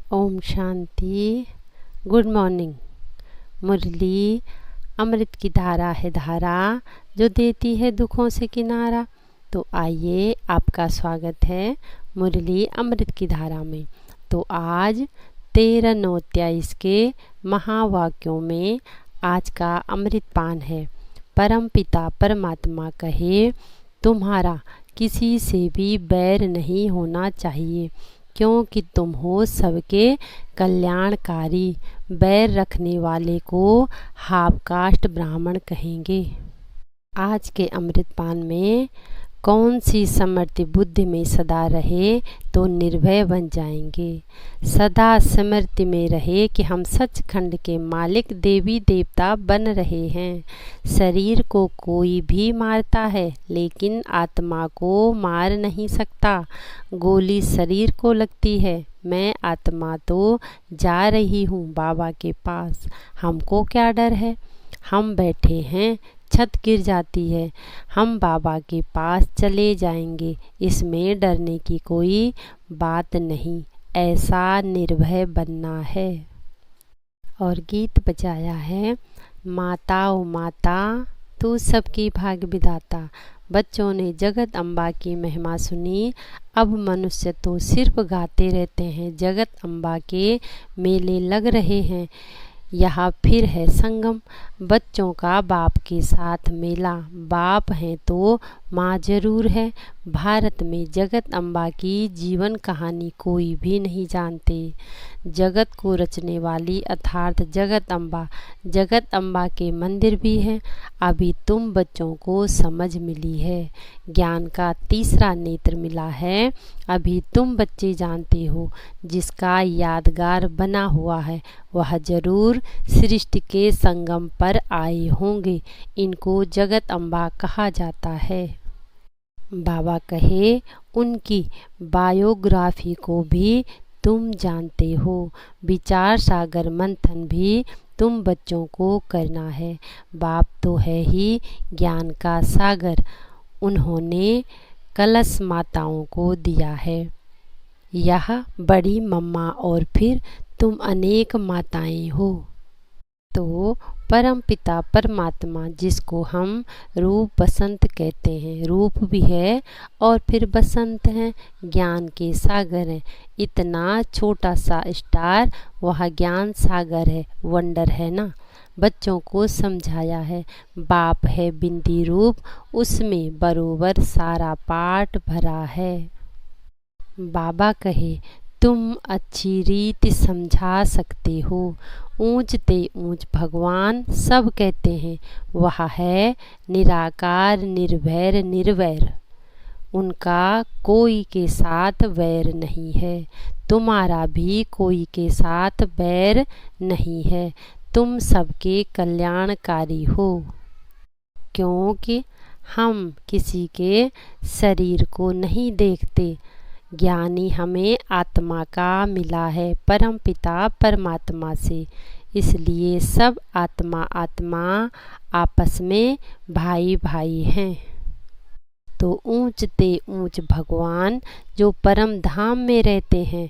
Om Shanti. Good morning. मुरली अमृत की धारा है धारा, जो देती है दुखों से किनारा। तो आइए, आपका स्वागत है मुरली अमृत की धारा में। तो आज 13/9/23 के महावाक्यों में आज का अमृत पान है। परम पिता परमात्मा कहे, तुम्हारा किसी से भी बैर नहीं होना चाहिए, क्योंकि तुम हो सबके कल्याणकारी। बैर रखने वाले को हाफ कास्ट ब्राह्मण कहेंगे। आज के अमृतपान में कौन सी स्मृति बुद्धि में सदा रहे तो निर्भय बन जाएंगे। सदा स्मृति में रहे कि हम सचखंड के मालिक देवी देवता बन रहे हैं। शरीर को कोई भी मारता है, लेकिन आत्मा को मार नहीं सकता। गोली शरीर को लगती है, मैं आत्मा तो जा रही हूँ बाबा के पास। हमको क्या डर है? हम बैठे हैं, छत गिर जाती है, हम बाबा के पास चले जाएंगे। इसमें डरने की कोई बात नहीं, ऐसा निर्भय बनना है। और गीत बजाया है, माता ओ माता तू सबकी भाग्य विधाता। बच्चों ने जगत अम्बा की महिमा सुनी। अब मनुष्य तो सिर्फ गाते रहते हैं। जगत अम्बा के मेले लग रहे हैं, यहाँ फिर है संगम। बच्चों का बाप के साथ मेला, बाप हैं तो माँ जरूर है। भारत में जगत अम्बा की जीवन कहानी कोई भी नहीं जानते। जगत को रचने वाली अर्थात जगत अम्बा के मंदिर भी हैं। अभी तुम बच्चों को समझ मिली है, ज्ञान का तीसरा नेत्र मिला है। अभी तुम बच्चे जानते हो, जिसका यादगार बना हुआ है वह जरूर सृष्टि के संगम पर आए होंगे। इनको जगत अम्बा कहा जाता है। बाबा कहे, उनकी बायोग्राफी को भी तुम जानते हो। विचार सागर मंथन भी तुम बच्चों को करना है। बाप तो है ही ज्ञान का सागर, उन्होंने कलश माताओं को दिया है। यह बड़ी मम्मा और फिर तुम अनेक माताएं हो। तो परम पिता परमात्मा, जिसको हम रूप बसंत कहते हैं, रूप भी है और फिर बसंत है, ज्ञान के सागर है। इतना छोटा सा स्टार वह ज्ञान सागर है, वंडर है ना। बच्चों को समझाया है, बाप है बिंदी रूप, उसमें बरोबर सारा पाठ भरा है। बाबा कहे, तुम अच्छी रीति समझा सकते हो। ऊंच ते ऊंच भगवान सब कहते हैं, वह है निराकार निर्भैर निर्वैर। उनका कोई के साथ वैर नहीं है, तुम्हारा भी कोई के साथ बैर नहीं है। तुम सबके कल्याणकारी हो, क्योंकि हम किसी के शरीर को नहीं देखते। ज्ञानी हमें आत्मा का मिला है परम पिता परमात्मा से, इसलिए सब आत्मा आत्मा आपस में भाई भाई हैं। तो ऊंच ते ऊंच भगवान जो परम धाम में रहते हैं,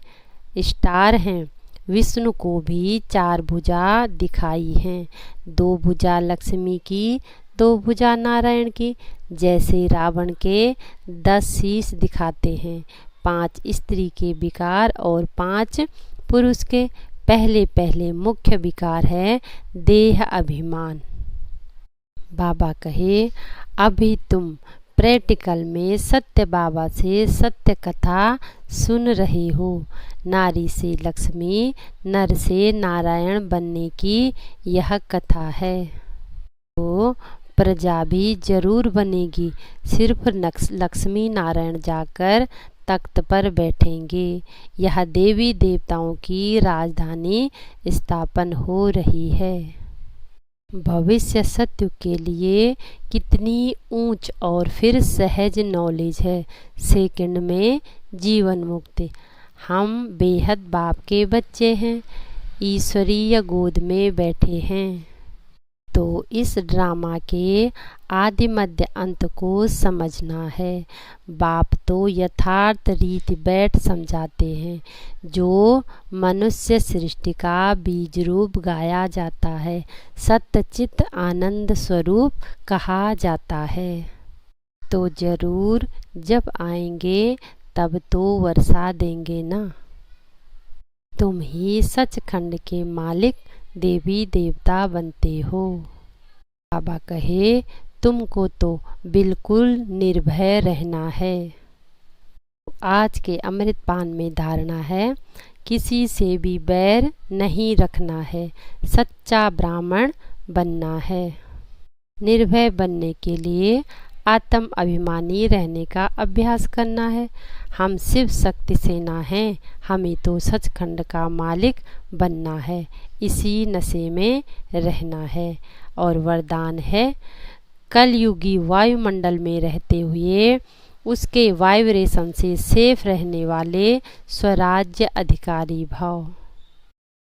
स्टार हैं। विष्णु को भी 4 भुजा दिखाई हैं, 2 भुजा लक्ष्मी की, 2 भुजा नारायण की। जैसे रावण के 10 शीश दिखाते हैं, 5 स्त्री के विकार और 5 पुरुष के। पहले मुख्य विकार है देह अभिमान। बाबा कहे, अभी तुम प्रैक्टिकल में सत्य बाबा से सत्य कथा सुन रहे हो। नारी से लक्ष्मी, नर से नारायण बनने की यह कथा है। तो प्रजा भी जरूर बनेगी, सिर्फ लक्ष्मी नारायण जाकर तख्त पर बैठेंगे। यह देवी देवताओं की राजधानी स्थापन हो रही है। भविष्य सत्य के लिए कितनी ऊंच और फिर सहज नॉलेज है। सेकंड में जीवन मुक्ति। हम बेहद बाप के बच्चे हैं, ईश्वरीय गोद में बैठे हैं। तो इस ड्रामा के आदि मध्य अंत को समझना है। बाप तो यथार्थ रीति बैठ समझाते हैं, जो मनुष्य सृष्टि का बीज रूप गाया जाता है, सत्यचित आनंद स्वरूप कहा जाता है। तो जरूर जब आएंगे तब तो वर्षा देंगे ना। तुम ही सचखंड के मालिक देवी देवता बनते हो। बाबा कहे तुमको तो बिल्कुल निर्भय रहना है। आज के अमृतपान में धारणा है, किसी से भी बैर नहीं रखना है, सच्चा ब्राह्मण बनना है। निर्भय बनने के लिए आत्म अभिमानी रहने का अभ्यास करना है। हम शिव शक्ति सेना हैं, हमें तो सचखंड का मालिक बनना है, इसी नशे में रहना है। और वरदान है, कलयुगी वायुमंडल में रहते हुए उसके वाइब्रेशन से सेफ रहने वाले स्वराज्य अधिकारी भव।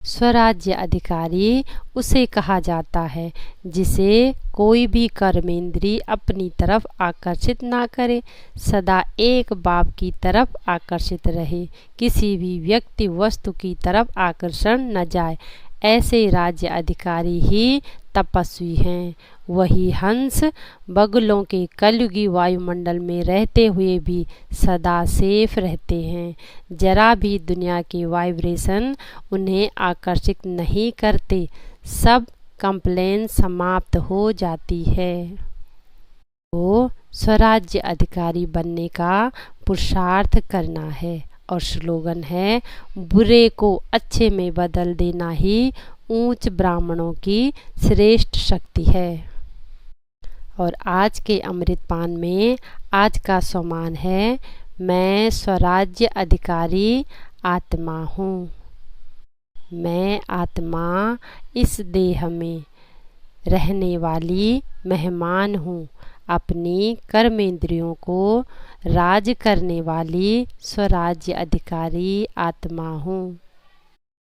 स्वराज्य अधिकारी उसे कहा जाता है जिसे कोई भी कर्मेंद्री अपनी तरफ आकर्षित ना करे, सदा एक बाप की तरफ आकर्षित रहे, किसी भी व्यक्ति वस्तु की तरफ आकर्षण न जाए। ऐसे राज्य अधिकारी ही तपस्वी हैं। वही हंस बगुलों के कलयुगी वायुमंडल में रहते हुए भी सदा सेफ रहते हैं। जरा भी दुनिया के वाइब्रेशन उन्हें आकर्षित नहीं करते, सब कंप्लेन समाप्त हो जाती है। तो स्वराज्य अधिकारी बनने का पुरुषार्थ करना है। और स्लोगन है, बुरे को अच्छे में बदल देना ही ऊंच ब्राह्मणों की श्रेष्ठ शक्ति है। और आज के अमृतपान में आज का सम्मान है, मैं स्वराज्य अधिकारी आत्मा हूँ। मैं आत्मा इस देह में रहने वाली मेहमान हूँ, अपनी कर्मेंद्रियों को राज करने वाली स्वराज्य अधिकारी आत्मा हूँ।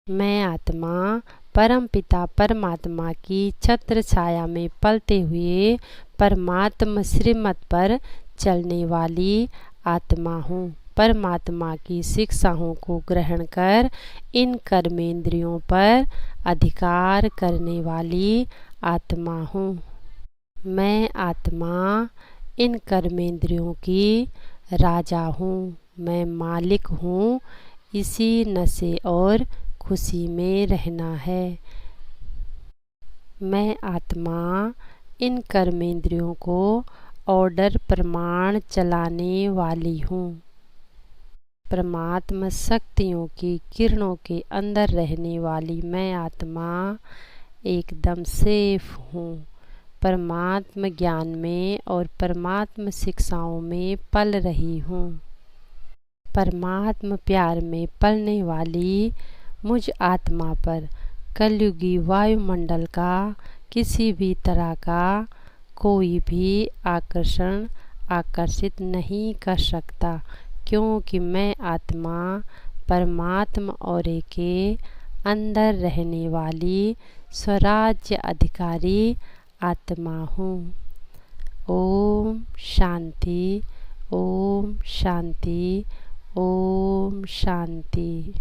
मैं आत्मा परमपिता परमात्मा की छत्र छाया में पलते हुए परमात्मा श्रीमत पर चलने वाली आत्मा हूँ। परमात्मा की शिक्षाओं को ग्रहण कर इन कर्मेंद्रियों पर अधिकार करने वाली आत्मा हूँ। मैं आत्मा इन कर्मेंद्रियों की राजा हूँ। मैं मालिक हूँ, इसी नशे और खुशी में रहना है। मैं आत्मा इन कर्मेंद्रियों को ऑर्डर प्रमाण चलाने वाली हूँ। परमात्मा शक्तियों की किरणों के अंदर रहने वाली मैं आत्मा एकदम सेफ हूँ। परमात्मा ज्ञान में और परमात्मा शिक्षाओं में पल रही हूँ। परमात्मा प्यार में पलने वाली मुझ आत्मा पर कलयुगी वायुमंडल का किसी भी तरह का कोई भी आकर्षण आकर्षित नहीं कर सकता, क्योंकि मैं आत्मा परमात्मा औरे के अंदर रहने वाली स्वराज्य अधिकारी आत्मा हूँ। ओम शांति, ओम शांति, ओम शांति।